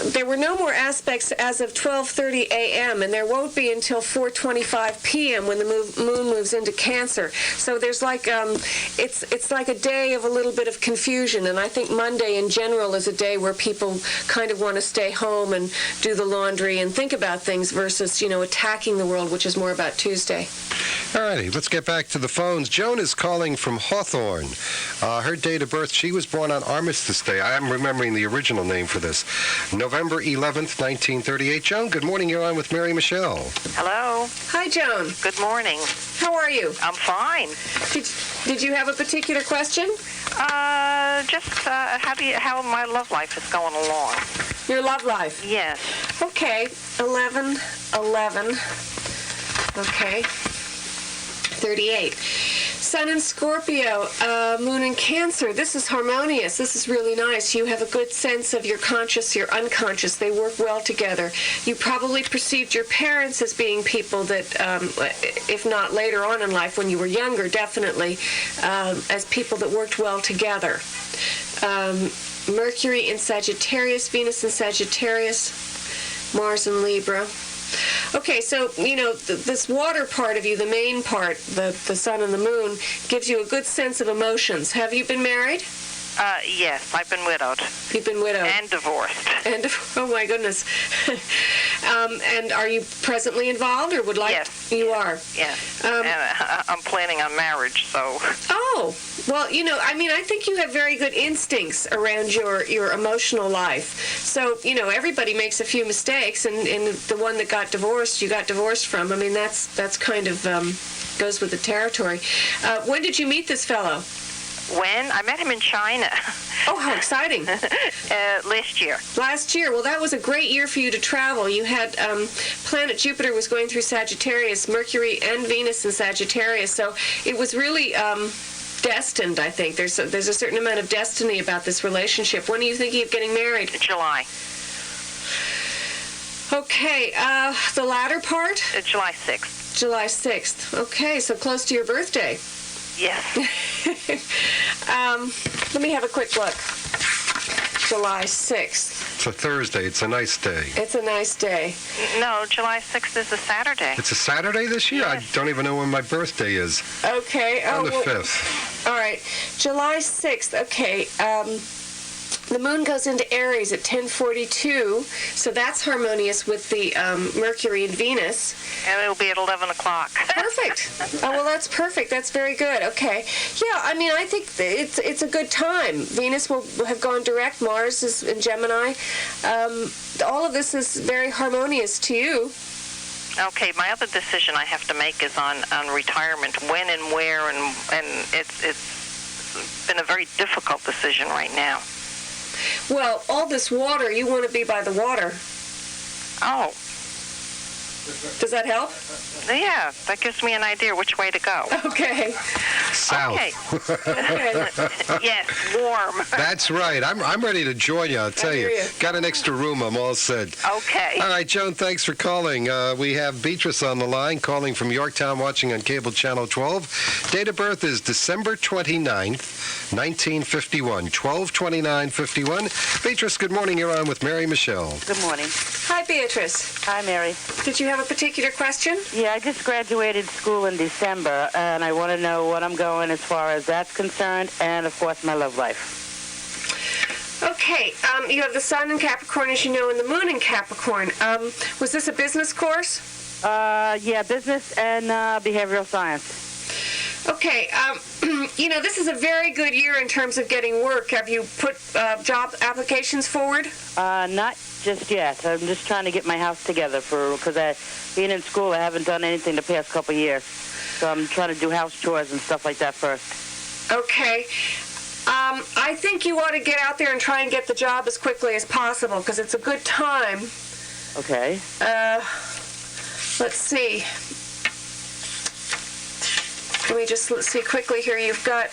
there were no more aspects as of 12:30 a.m., and there won't be until 4:25 p.m. when the moon moves into Cancer. So there's like, it's like a day of a little bit of confusion, and I think Monday in general is a day where people kind of want to stay home and do the laundry and think about things versus, attacking the world, which is more about Tuesday. All righty, let's get back to the phones. Joan is calling from Hawthorne. Her date of birth, she was born on Armistice Day. I am remembering the original name for this. November 11th, 1938. Joan, good morning. You're on with Mary Michele. Hello. Hi, Joan. Good morning. How are you? I'm fine. Did you have a particular question? Just how my love life is going along. Your love life? Yes. Okay. 11. Okay. 38. Sun in Scorpio, Moon in Cancer. This is harmonious. This is really nice. You have a good sense of your conscious, your unconscious. They work well together. You probably perceived your parents as being people that, if not later on in life, when you were younger, definitely, as people that worked well together. Mercury in Sagittarius, Venus in Sagittarius, Mars in Libra. Okay, so, this water part of you, the main part, the sun and the moon, gives you a good sense of emotions. Have you been married? Yes, I've been widowed. You've been widowed. And divorced. Oh, my goodness. And are you presently involved or would like? Yes. You are? Yes. And I'm planning on marriage, so. Oh, well, I think you have very good instincts around your emotional life. So, everybody makes a few mistakes, and the one that got divorced, you got divorced from. I mean, that's kind of goes with the territory. When did you meet this fellow? When? I met him in China. Oh, how exciting. Last year. Last year. Well, that was a great year for you to travel. You had planet Jupiter was going through Sagittarius, Mercury and Venus in Sagittarius. So it was really destined, I think. There's a certain amount of destiny about this relationship. When are you thinking of getting married? July. Okay. The latter part? July 6th. July 6th. Okay, so close to your birthday. Yes. Let me have a quick look. July 6th. It's a Thursday. It's a nice day. It's a nice day. No, July 6th is a Saturday. It's a Saturday this year? Yes. I don't even know when my birthday is. Okay. On the 5th. All right. July 6th. Okay. The moon goes into Aries at 10:42, so that's harmonious with the Mercury and Venus. And it'll be at 11 o'clock. Perfect. Oh, well, that's perfect. That's very good. Okay. Yeah, I think it's a good time. Venus will have gone direct. Mars is in Gemini. All of this is very harmonious to you. Okay, my other decision I have to make is on retirement, when and where, and it's been a very difficult decision right now. Well, all this water, you want to be by the water. Oh. Does that help? Yeah, that gives me an idea which way to go. Okay. South. Okay. Yes, warm. That's right. I'm ready to join you, I'll tell you. Got an extra room, I'm all set. Okay. All right, Joan, thanks for calling. We have Beatrice on the line, calling from Yorktown, watching on cable channel 12. Date of birth is December 29th, 1951, 12/29/51. Beatrice, good morning. You're on with Mary Michele. Good morning. Hi, Beatrice. Hi, Mary. Did you have a particular question? Yeah, I just graduated school in December, and I want to know what I'm going as far as that's concerned, and, of course, my love life. Okay. You have the sun in Capricorn, as you know, and the moon in Capricorn. Was this a business course? Yeah, business and behavioral science. Okay. This is a very good year in terms of getting work. Have you put job applications forward? Not just yet. I'm just trying to get my house together because being in school, I haven't done anything the past couple of years. So I'm trying to do house chores and stuff like that first. Okay. I think you ought to get out there and try and get the job as quickly as possible because it's a good time. Okay. Let's see. Let's see quickly here. You've got,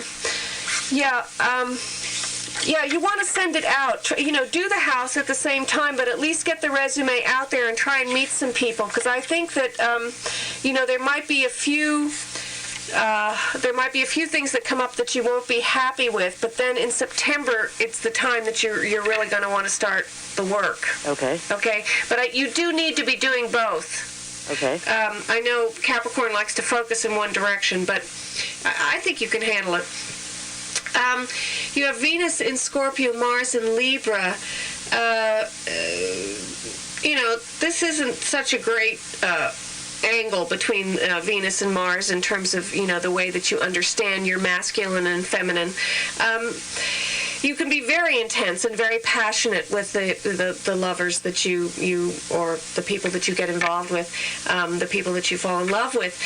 you want to send it out. Do the house at the same time, but at least get the resume out there and try and meet some people. Because I think that, there might be a few there might be a few things that come up that you won't be happy with, but then in September, it's the time that you're really going to want to start the work. Okay. Okay? But you do need to be doing both. Okay. I know Capricorn likes to focus in one direction, but I think you can handle it. You have Venus in Scorpio, Mars in Libra. This isn't such a great angle between Venus and Mars in terms of, the way that you understand your masculine and feminine. You can be very intense and very passionate with the lovers that you or the people that you get involved with, the people that you fall in love with.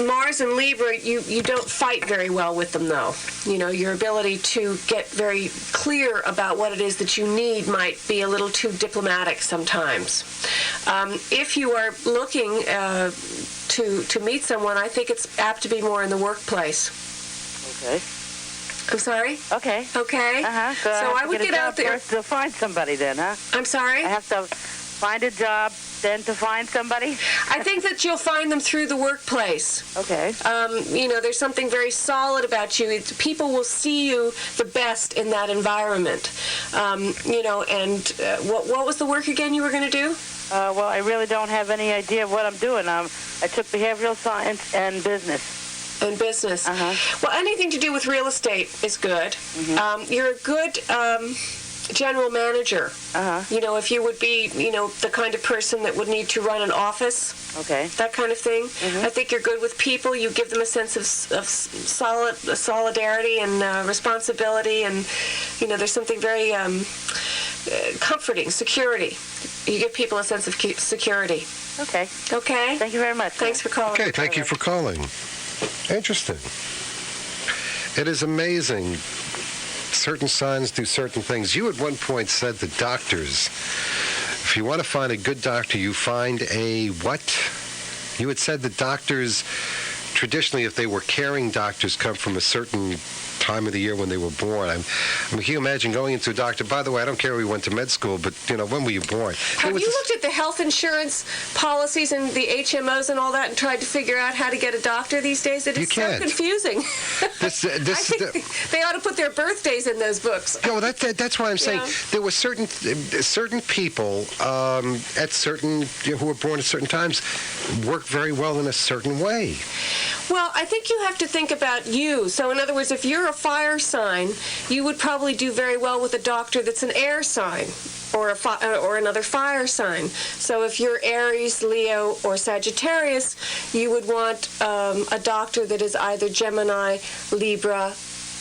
Mars and Libra, you don't fight very well with them, though. Your ability to get very clear about what it is that you need might be a little too diplomatic sometimes. If you are looking to meet someone, I think it's apt to be more in the workplace. Okay. I'm sorry? Okay. Okay. So I would get out there first to find somebody then, huh? I'm sorry? I have to find a job, then to find somebody? I think that you'll find them through the workplace. Okay. There's something very solid about you. People will see you the best in that environment. What was the work again you were going to do? Well, I really don't have any idea of what I'm doing. I took behavioral science and business. And business. Well, anything to do with real estate is good. Mm-hmm. You're a good general manager. If you would be, the kind of person that would need to run an office. Okay. That kind of thing. Mm-hmm. I think you're good with people. You give them a sense of solidarity and responsibility, and there's something very comforting, security. You give people a sense of security. Okay. Okay. Thank you very much. Thanks for calling. Okay, thank you for calling. Interesting. It is amazing. Certain signs do certain things. You at one point said that doctors, if you want to find a good doctor, you find a what? You had said that doctors, traditionally, if they were caring doctors, come from a certain time of the year when they were born. Can you imagine going into a doctor? By the way, I don't care if we went to med school, but when were you born? Have you looked at the health insurance policies and the HMOs and all that and tried to figure out how to get a doctor these days? It is so confusing. I think they ought to put their birthdays in those books. No, that's why I'm saying there were certain people at certain who were born at certain times work very well in a certain way. Well, I think you have to think about you. So, in other words, if you're a fire sign, you would probably do very well with a doctor that's an air sign or another fire sign. So if you're Aries, Leo, or Sagittarius, you would want a doctor that is either Gemini, Libra,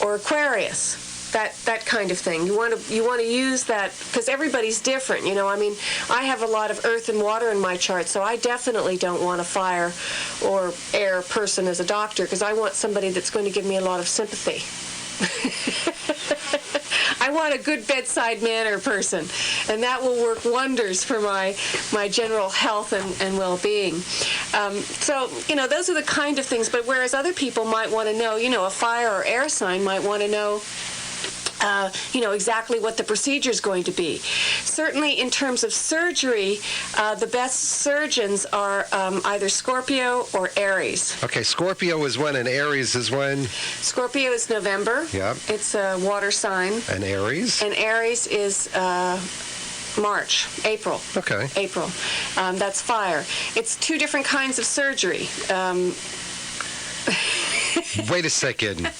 or Aquarius. That kind of thing. You want to use that because everybody's different. I have a lot of earth and water in my chart, so I definitely don't want a fire or air person as a doctor because I want somebody that's going to give me a lot of sympathy. I want a good bedside manner person, and that will work wonders for my general health and well-being. So, those are the kind of things, but whereas other people might want to know, a fire or air sign might want to know exactly what the procedure is going to be. Certainly in terms of surgery, the best surgeons are either Scorpio or Aries. Okay, Scorpio is when and Aries is when? Scorpio is November. Yeah. It's a water sign. And Aries? And Aries is March, April. Okay. April. That's fire. It's two different kinds of surgery. Wait a second.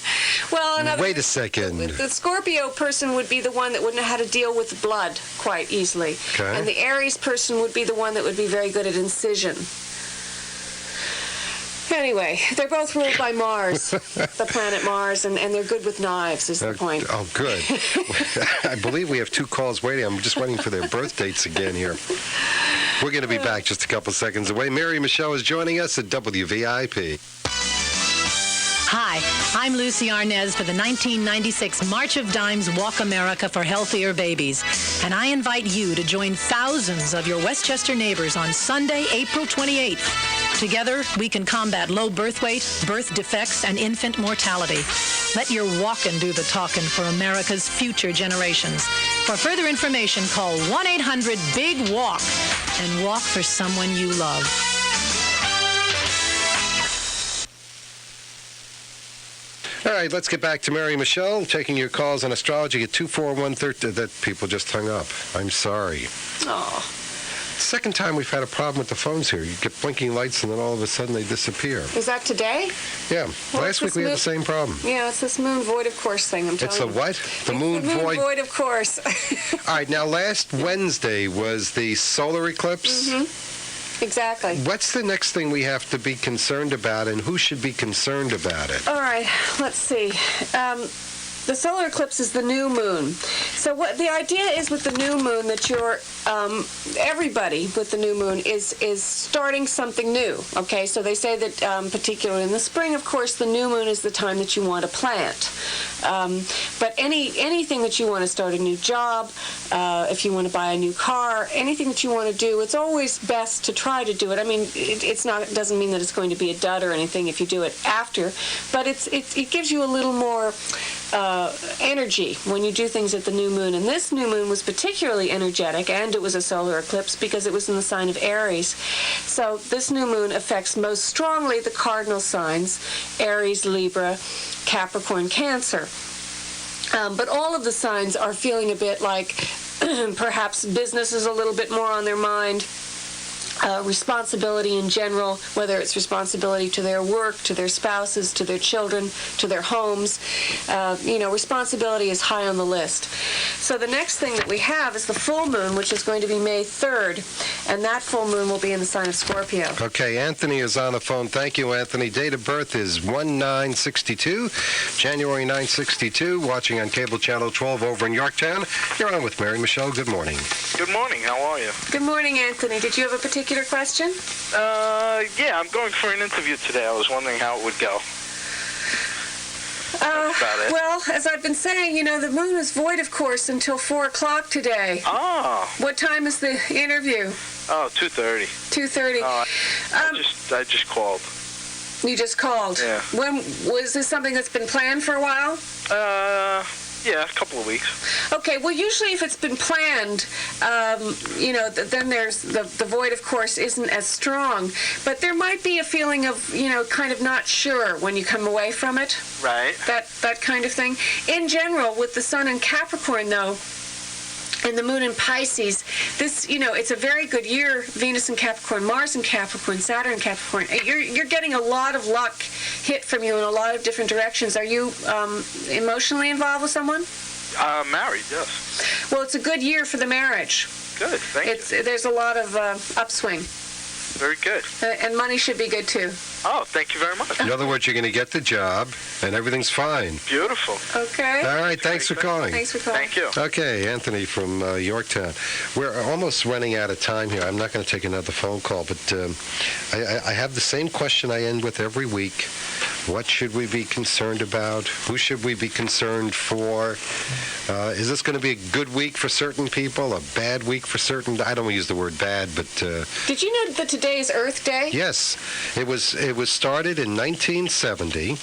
Well, wait a second. The Scorpio person would be the one that would know how to deal with blood quite easily. Okay. And the Aries person would be the one that would be very good at incision. Anyway, they're both ruled by Mars, the planet Mars, and they're good with knives, is the point. Oh, good. I believe we have two calls waiting. I'm just waiting for their birth dates again here. We're going to be back just a couple seconds away. Mary Michele is joining us at WVIP. Hi, I'm Lucy Arnez for the 1996 March of Dimes Walk America for Healthier Babies. And I invite you to join thousands of your Westchester neighbors on Sunday, April 28th. Together, we can combat low birth weight, birth defects, and infant mortality. Let your walkin' do the talkin' for America's future generations. For further information, call 1-800-BIG-WALK and walk for someone you love. right, let's get back to Mary Michele, taking your calls on astrology at 24113. That people just hung up. I'm sorry. Oh. Second time we've had a problem with the phones here. You get blinking lights and then all of a sudden they disappear. Is that today? Yeah. Well, Last week we had the same problem. Yeah, it's this moon void of course thing, I'm telling It's you. a what? The moon It's the moon void? void of course. All right, now last Wednesday was the solar eclipse. Exactly. What's the next thing we have to be concerned about, and who should be concerned about it? All right, let's see. The solar eclipse is the new moon. So what the idea is with the new moon that you're everybody with the new moon is starting something new. Okay, so they say that particularly in the spring, of course, the new moon is the time that you want to plant. But anything that you want to start a new job, if you want to buy a new car, anything that you want to do, it's always best to try to do it. I mean, it doesn't mean that it's going to be a dud or anything if you do it after, but it gives you a little more energy when you do things at the new moon. And this new moon was particularly energetic, and it was a solar eclipse because it was in the sign of Aries. So this new moon affects most strongly the cardinal signs, Aries, Libra, Capricorn, Cancer. But all of the signs are feeling a bit like perhaps business is a little bit more on their mind. Responsibility in general, whether it's responsibility to their work, to their spouses, to their children, to their homes. Responsibility is high on the list. So the next thing that we have is the full moon, which is going to be May 3rd, and that full moon will be in the sign of Scorpio. Okay, Anthony is on the phone. Thank you, Anthony. Date of birth is 1962, January 962, watching on cable channel 12 over in Yorktown. You're on with Mary Michele. Good morning. Good morning. How are you? Good morning, Anthony. Did you have a particular question? Yeah, I'm going for an interview today. I was wondering how it would go. That's about it. Well, as I've been saying, the moon is void, of course, until 4 o'clock today. Oh. What time is the interview? Oh, 2:30. 2:30. I just called. You just called? Yeah. When was this something that's been planned for a while? Yeah, a couple of weeks. Okay, well, usually if it's been planned, then there's the void, of course, isn't as strong. But there might be a feeling of, kind of not sure when you come away from it. Right. That kind of thing. In general, with the sun in Capricorn, though, and the moon in Pisces, this, it's a very good year. Venus in Capricorn, Mars in Capricorn, Saturn in Capricorn. You're getting a lot of luck hit from you in a lot of different directions. Are you emotionally involved with someone? Married, yes. Well, it's a good year for the marriage. Good, thank you. There's a lot of upswing. Very good. And money should be good, too. Oh, thank you very much. In other words, you're going to get the job, and everything's fine. Beautiful. Okay. All right, thanks for calling. Thanks for calling. Thank you. Okay, Anthony from Yorktown. We're almost running out of time here. I'm not going to take another phone call, but I have the same question I end with every week. What should we be concerned about? Who should we be concerned for? Is this going to be a good week for certain people, a bad week for certain? I don't use the word bad, but... Did you know that today is Earth Day? Yes. It was started in 1970.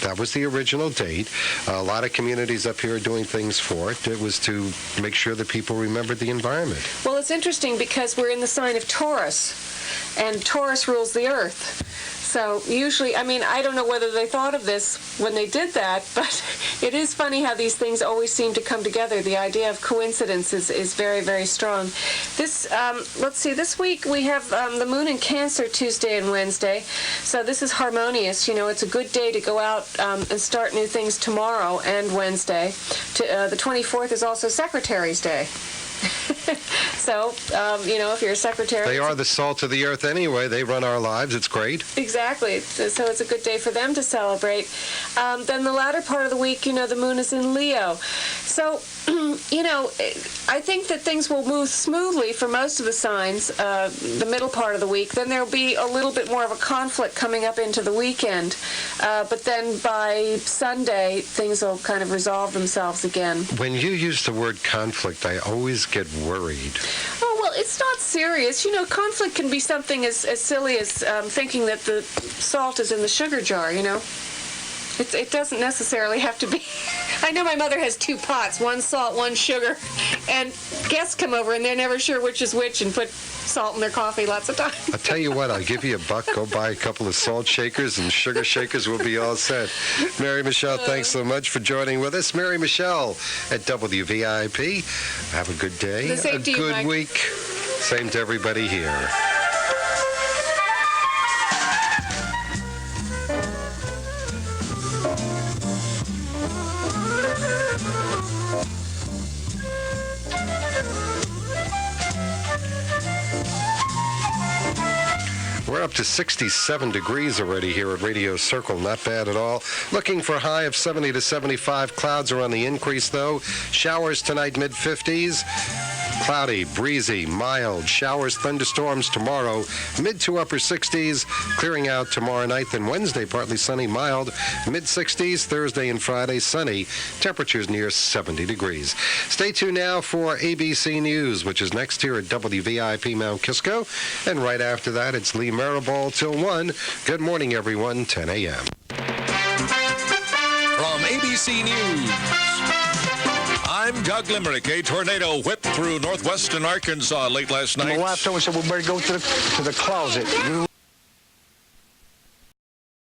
That was the original date. A lot of communities up here are doing things for it. It was to make sure that people remembered the environment. Well, it's interesting because we're in the sign of Taurus, and Taurus rules the Earth. So usually, I don't know whether they thought of this when they did that, but it is funny how these things always seem to come together. The idea of coincidence is very, very strong. This, let's see, this week we have the moon in Cancer Tuesday and Wednesday. So this is harmonious. It's a good day to go out and start new things tomorrow and Wednesday. The 24th is also Secretary's Day. So, if you're a secretary... They are the salt of the earth anyway. They run our lives. It's great. Exactly. So it's a good day for them to celebrate. Then the latter part of the week, the moon is in Leo. So, I think that things will move smoothly for most of the signs the middle part of the week. Then there'll be a little bit more of a conflict coming up into the weekend. But then by Sunday, things will kind of resolve themselves again. When you use the word conflict, I always get worried. Oh, well, it's not serious. Conflict can be something as silly as thinking that the salt is in the sugar jar, It doesn't necessarily have to be. I know my mother has 2 pots, one salt, one sugar, and guests come over and they're never sure which is which and put salt in their coffee lots of times. I'll tell you what, I'll give you $1. Go buy a couple of salt shakers and sugar shakers. We'll be all set. Mary Michele, thanks so much for joining with us. Mary Michele at WVIP. Have a good day. The same a to you, good Mike. week. Same to everybody here. We're up to 67 degrees already here at Radio Circle. Not bad at all. Looking for a high of 70 to 75. Clouds are on the increase, though. Showers tonight, mid-50s. Cloudy, breezy, mild. Showers, thunderstorms tomorrow, mid to upper 60s. Clearing out tomorrow night. Then Wednesday, partly sunny, mild. Mid-60s. Thursday and Friday, sunny. Temperatures near 70 degrees. Stay tuned now for ABC News, which is next here at WVIP Mount Kisco. And right after that, it's Lee Maribol till 1. Good morning, everyone. 10 a.m. From ABC News, I'm Doug Limerick. A tornado whipped through northwestern Arkansas late last night. My wife told me, she said, we better go to the closet.